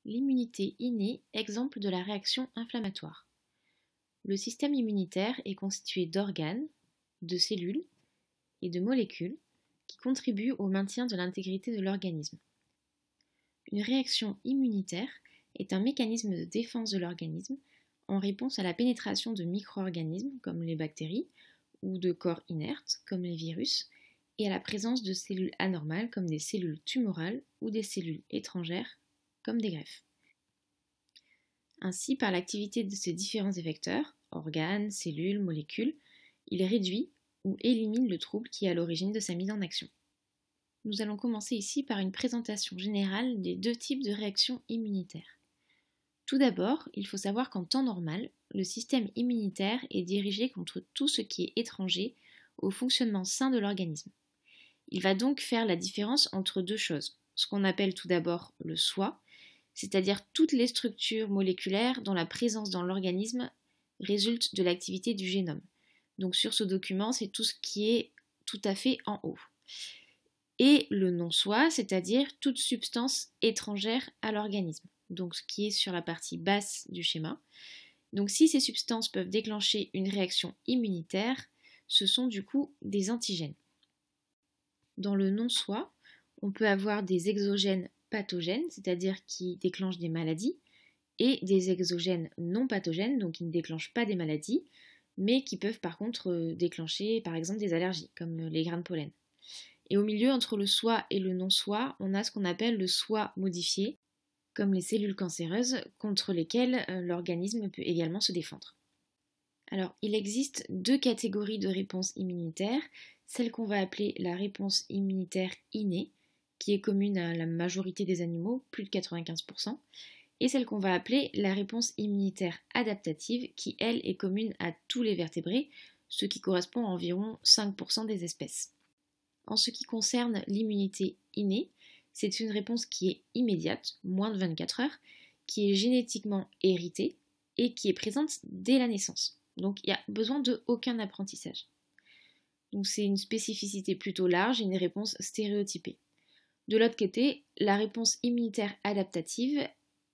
L'immunité innée, exemple de la réaction inflammatoire. Le système immunitaire est constitué d'organes, de cellules et de molécules qui contribuent au maintien de l'intégrité de l'organisme. Une réaction immunitaire est un mécanisme de défense de l'organisme en réponse à la pénétration de micro-organismes comme les bactéries ou de corps inertes comme les virus et à la présence de cellules anormales comme des cellules tumorales ou des cellules étrangères comme des greffes. Ainsi, par l'activité de ces différents effecteurs, organes, cellules, molécules, il réduit ou élimine le trouble qui est à l'origine de sa mise en action. Nous allons commencer ici par une présentation générale des deux types de réactions immunitaires. Tout d'abord, il faut savoir qu'en temps normal, le système immunitaire est dirigé contre tout ce qui est étranger au fonctionnement sain de l'organisme. Il va donc faire la différence entre deux choses, ce qu'on appelle tout d'abord le soi, c'est-à-dire toutes les structures moléculaires dont la présence dans l'organisme résulte de l'activité du génome. Donc sur ce document, c'est tout ce qui est tout à fait en haut. Et le non-soi, c'est-à-dire toute substance étrangère à l'organisme, donc ce qui est sur la partie basse du schéma. Donc si ces substances peuvent déclencher une réaction immunitaire, ce sont du coup des antigènes. Dans le non-soi, on peut avoir des exogènes pathogènes, c'est-à-dire qui déclenchent des maladies, et des exogènes non pathogènes, donc qui ne déclenchent pas des maladies, mais qui peuvent par contre déclencher par exemple des allergies, comme les grains de pollen. Et au milieu, entre le soi et le non-soi, on a ce qu'on appelle le soi modifié, comme les cellules cancéreuses, contre lesquelles l'organisme peut également se défendre. Alors, il existe deux catégories de réponses immunitaires, celle qu'on va appeler la réponse immunitaire innée, qui est commune à la majorité des animaux, plus de 95%, et celle qu'on va appeler la réponse immunitaire adaptative, qui elle est commune à tous les vertébrés, ce qui correspond à environ 5% des espèces. En ce qui concerne l'immunité innée, c'est une réponse qui est immédiate, moins de 24 heures, qui est génétiquement héritée et qui est présente dès la naissance. Donc il n'y a besoin de aucun apprentissage. Donc c'est une spécificité plutôt large et une réponse stéréotypée. De l'autre côté, la réponse immunitaire adaptative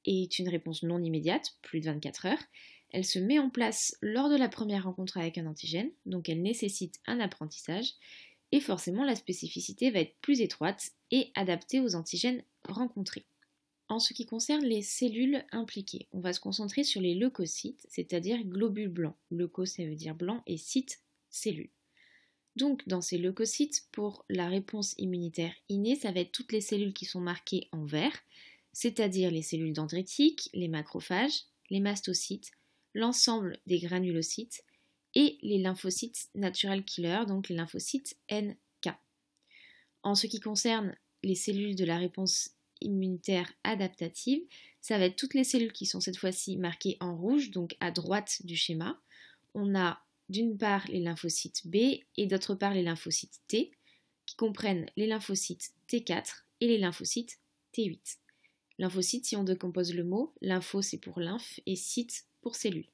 est une réponse non immédiate, plus de 24 heures. Elle se met en place lors de la première rencontre avec un antigène, donc elle nécessite un apprentissage, et forcément la spécificité va être plus étroite et adaptée aux antigènes rencontrés. En ce qui concerne les cellules impliquées, on va se concentrer sur les leucocytes, c'est-à-dire globules blancs. Leuco, ça veut dire blanc, et cyte, cellule. Donc, dans ces leucocytes, pour la réponse immunitaire innée, ça va être toutes les cellules qui sont marquées en vert, c'est-à-dire les cellules dendritiques, les macrophages, les mastocytes, l'ensemble des granulocytes et les lymphocytes natural killer, donc les lymphocytes NK. En ce qui concerne les cellules de la réponse immunitaire adaptative, ça va être toutes les cellules qui sont cette fois-ci marquées en rouge, donc à droite du schéma. On a d'une part les lymphocytes B et d'autre part les lymphocytes T, qui comprennent les lymphocytes T4 et les lymphocytes T8. Lymphocyte, si on décompose le mot, lympho c'est pour lymphe et cyte pour cellule.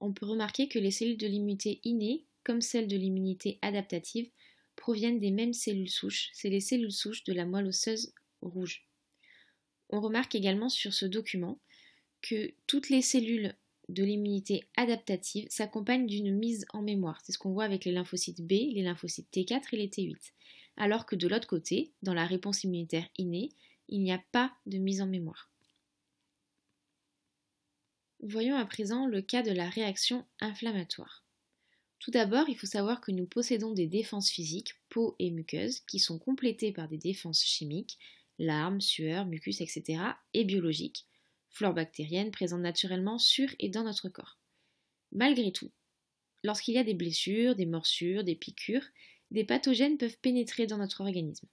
On peut remarquer que les cellules de l'immunité innée, comme celles de l'immunité adaptative, proviennent des mêmes cellules souches, c'est les cellules souches de la moelle osseuse rouge. On remarque également sur ce document que toutes les cellules de l'immunité adaptative s'accompagnent d'une mise en mémoire. C'est ce qu'on voit avec les lymphocytes B, les lymphocytes T4 et les T8. Alors que de l'autre côté, dans la réponse immunitaire innée, il n'y a pas de mise en mémoire. Voyons à présent le cas de la réaction inflammatoire. Tout d'abord, il faut savoir que nous possédons des défenses physiques, peau et muqueuse, qui sont complétées par des défenses chimiques, larmes, sueur, mucus, etc., et biologiques, flore bactérienne présente naturellement sur et dans notre corps. Malgré tout, lorsqu'il y a des blessures, des morsures, des piqûres, des pathogènes peuvent pénétrer dans notre organisme.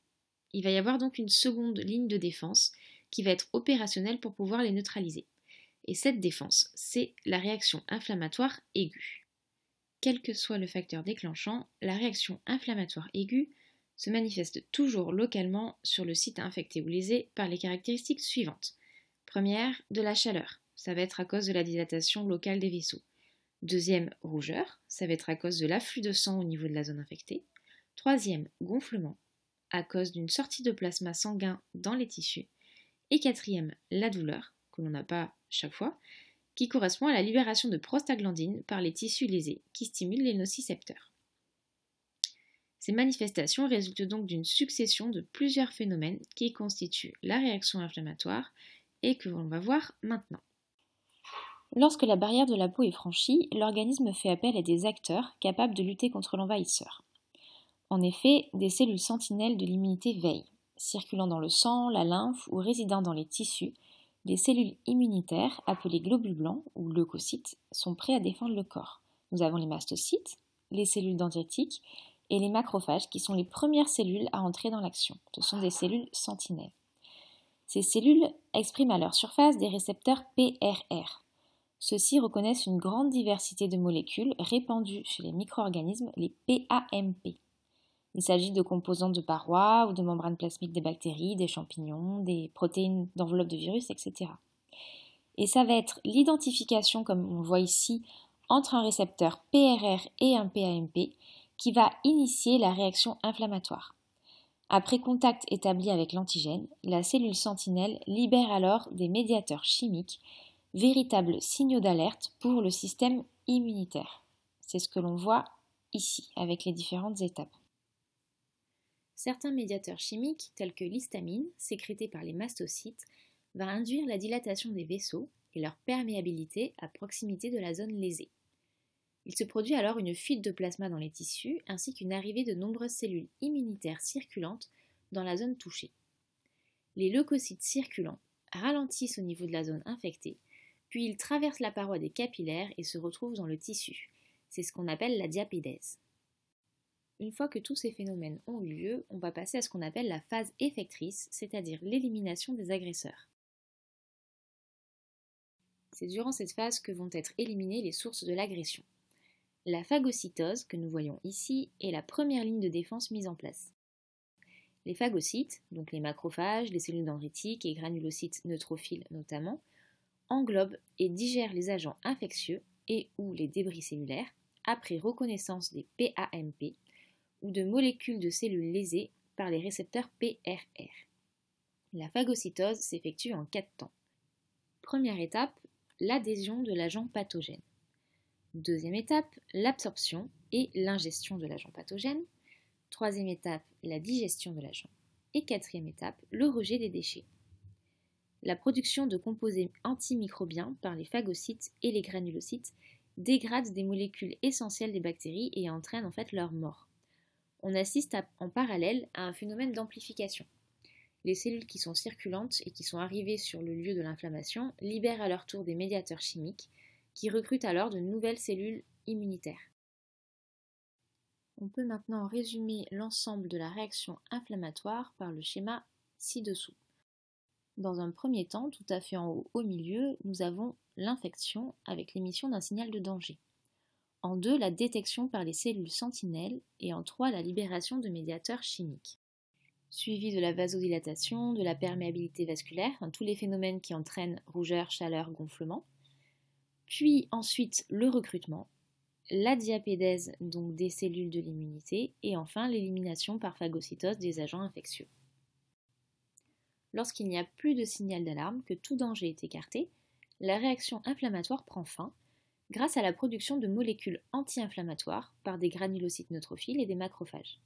Il va y avoir donc une seconde ligne de défense qui va être opérationnelle pour pouvoir les neutraliser. Et cette défense, c'est la réaction inflammatoire aiguë. Quel que soit le facteur déclenchant, la réaction inflammatoire aiguë se manifeste toujours localement sur le site infecté ou lésé par les caractéristiques suivantes. Première, de la chaleur, ça va être à cause de la dilatation locale des vaisseaux. Deuxième, rougeur, ça va être à cause de l'afflux de sang au niveau de la zone infectée. Troisième, gonflement, à cause d'une sortie de plasma sanguin dans les tissus. Et quatrième, la douleur, que l'on n'a pas chaque fois, qui correspond à la libération de prostaglandines par les tissus lésés qui stimulent les nocicepteurs. Ces manifestations résultent donc d'une succession de plusieurs phénomènes qui constituent la réaction inflammatoire et que l'on va voir maintenant. Lorsque la barrière de la peau est franchie, l'organisme fait appel à des acteurs capables de lutter contre l'envahisseur. En effet, des cellules sentinelles de l'immunité veillent. Circulant dans le sang, la lymphe ou résidant dans les tissus, les cellules immunitaires, appelées globules blancs ou leucocytes, sont prêts à défendre le corps. Nous avons les mastocytes, les cellules dendritiques et les macrophages qui sont les premières cellules à entrer dans l'action. Ce sont des cellules sentinelles. Ces cellules expriment à leur surface des récepteurs PRR. Ceux-ci reconnaissent une grande diversité de molécules répandues chez les micro-organismes, les PAMP. Il s'agit de composants de parois ou de membranes plasmiques des bactéries, des champignons, des protéines d'enveloppe de virus, etc. Et ça va être l'identification, comme on voit ici, entre un récepteur PRR et un PAMP qui va initier la réaction inflammatoire. Après contact établi avec l'antigène, la cellule sentinelle libère alors des médiateurs chimiques, véritables signaux d'alerte pour le système immunitaire. C'est ce que l'on voit ici avec les différentes étapes. Certains médiateurs chimiques, tels que l'histamine, sécrété par les mastocytes, va induire la dilatation des vaisseaux et leur perméabilité à proximité de la zone lésée. Il se produit alors une fuite de plasma dans les tissus ainsi qu'une arrivée de nombreuses cellules immunitaires circulantes dans la zone touchée. Les leucocytes circulants ralentissent au niveau de la zone infectée, puis ils traversent la paroi des capillaires et se retrouvent dans le tissu. C'est ce qu'on appelle la diapédèse. Une fois que tous ces phénomènes ont eu lieu, on va passer à ce qu'on appelle la phase effectrice, c'est-à-dire l'élimination des agresseurs. C'est durant cette phase que vont être éliminées les sources de l'agression. La phagocytose, que nous voyons ici, est la première ligne de défense mise en place. Les phagocytes, donc les macrophages, les cellules dendritiques et granulocytes neutrophiles notamment, englobent et digèrent les agents infectieux et ou les débris cellulaires après reconnaissance des PAMP ou de molécules de cellules lésées par les récepteurs PRR. La phagocytose s'effectue en 4 temps. Première étape, l'adhésion de l'agent pathogène. Deuxième étape, l'absorption et l'ingestion de l'agent pathogène. Troisième étape, la digestion de l'agent. Et quatrième étape, le rejet des déchets. La production de composés antimicrobiens par les phagocytes et les granulocytes dégrade des molécules essentielles des bactéries et entraîne en fait leur mort. On assiste en parallèle à un phénomène d'amplification. Les cellules qui sont circulantes et qui sont arrivées sur le lieu de l'inflammation libèrent à leur tour des médiateurs chimiques qui recrutent alors de nouvelles cellules immunitaires. On peut maintenant résumer l'ensemble de la réaction inflammatoire par le schéma ci-dessous. Dans un premier temps, tout à fait en haut au milieu, nous avons l'infection avec l'émission d'un signal de danger. En 2, la détection par les cellules sentinelles et en 3, la libération de médiateurs chimiques. Suivi de la vasodilatation, de la perméabilité vasculaire, tous les phénomènes qui entraînent rougeur, chaleur, gonflement. Puis ensuite le recrutement, la diapédèse donc des cellules de l'immunité et enfin l'élimination par phagocytose des agents infectieux. Lorsqu'il n'y a plus de signal d'alarme, que tout danger est écarté, la réaction inflammatoire prend fin grâce à la production de molécules anti-inflammatoires par des granulocytes neutrophiles et des macrophages.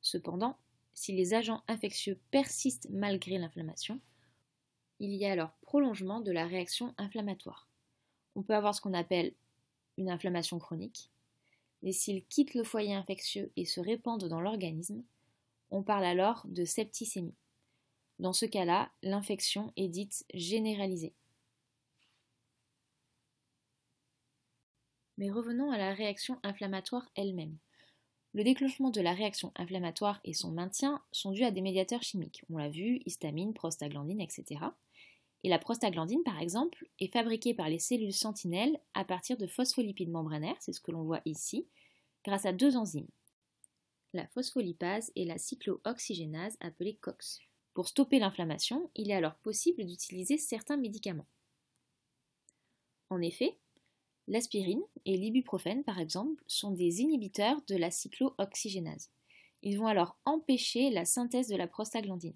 Cependant, si les agents infectieux persistent malgré l'inflammation, il y a alors prolongement de la réaction inflammatoire. On peut avoir ce qu'on appelle une inflammation chronique, et s'ils quittent le foyer infectieux et se répandent dans l'organisme, on parle alors de septicémie. Dans ce cas-là, l'infection est dite généralisée. Mais revenons à la réaction inflammatoire elle-même. Le déclenchement de la réaction inflammatoire et son maintien sont dus à des médiateurs chimiques. On l'a vu, histamine, prostaglandine, etc. Et la prostaglandine, par exemple, est fabriquée par les cellules sentinelles à partir de phospholipides membranaires, c'est ce que l'on voit ici, grâce à 2 enzymes. La phospholipase et la cyclooxygénase appelée COX. Pour stopper l'inflammation, il est alors possible d'utiliser certains médicaments. En effet, l'aspirine et l'ibuprofène, par exemple, sont des inhibiteurs de la cyclooxygénase. Ils vont alors empêcher la synthèse de la prostaglandine.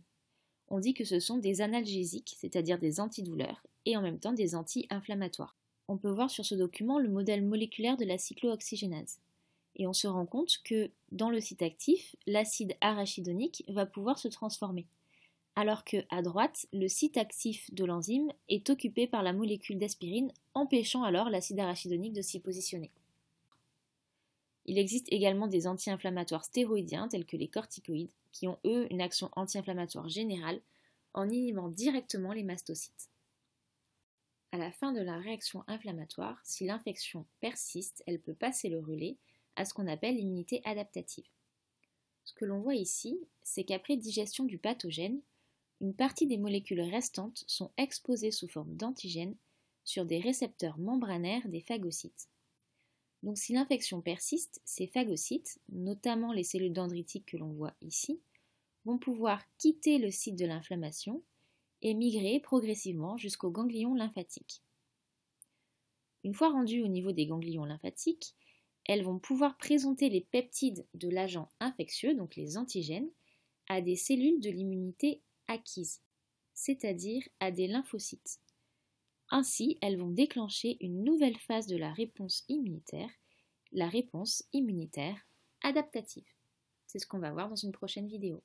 on dit que ce sont des analgésiques, c'est-à-dire des antidouleurs, et en même temps des anti-inflammatoires. On peut voir sur ce document le modèle moléculaire de la cyclooxygénase. Et on se rend compte que dans le site actif, l'acide arachidonique va pouvoir se transformer. Alors qu'à droite, le site actif de l'enzyme est occupé par la molécule d'aspirine, empêchant alors l'acide arachidonique de s'y positionner. Il existe également des anti-inflammatoires stéroïdiens tels que les corticoïdes, qui ont eux une action anti-inflammatoire générale en inhibant directement les mastocytes. À la fin de la réaction inflammatoire, si l'infection persiste, elle peut passer le relais à ce qu'on appelle l'immunité adaptative. Ce que l'on voit ici, c'est qu'après digestion du pathogène, une partie des molécules restantes sont exposées sous forme d'antigènes sur des récepteurs membranaires des phagocytes. Donc si l'infection persiste, ces phagocytes, notamment les cellules dendritiques que l'on voit ici, vont pouvoir quitter le site de l'inflammation et migrer progressivement jusqu'aux ganglions lymphatiques. Une fois rendues au niveau des ganglions lymphatiques, elles vont pouvoir présenter les peptides de l'agent infectieux, donc les antigènes, à des cellules de l'immunité acquise, c'est-à-dire à des lymphocytes. Ainsi, elles vont déclencher une nouvelle phase de la réponse immunitaire adaptative. C'est ce qu'on va voir dans une prochaine vidéo.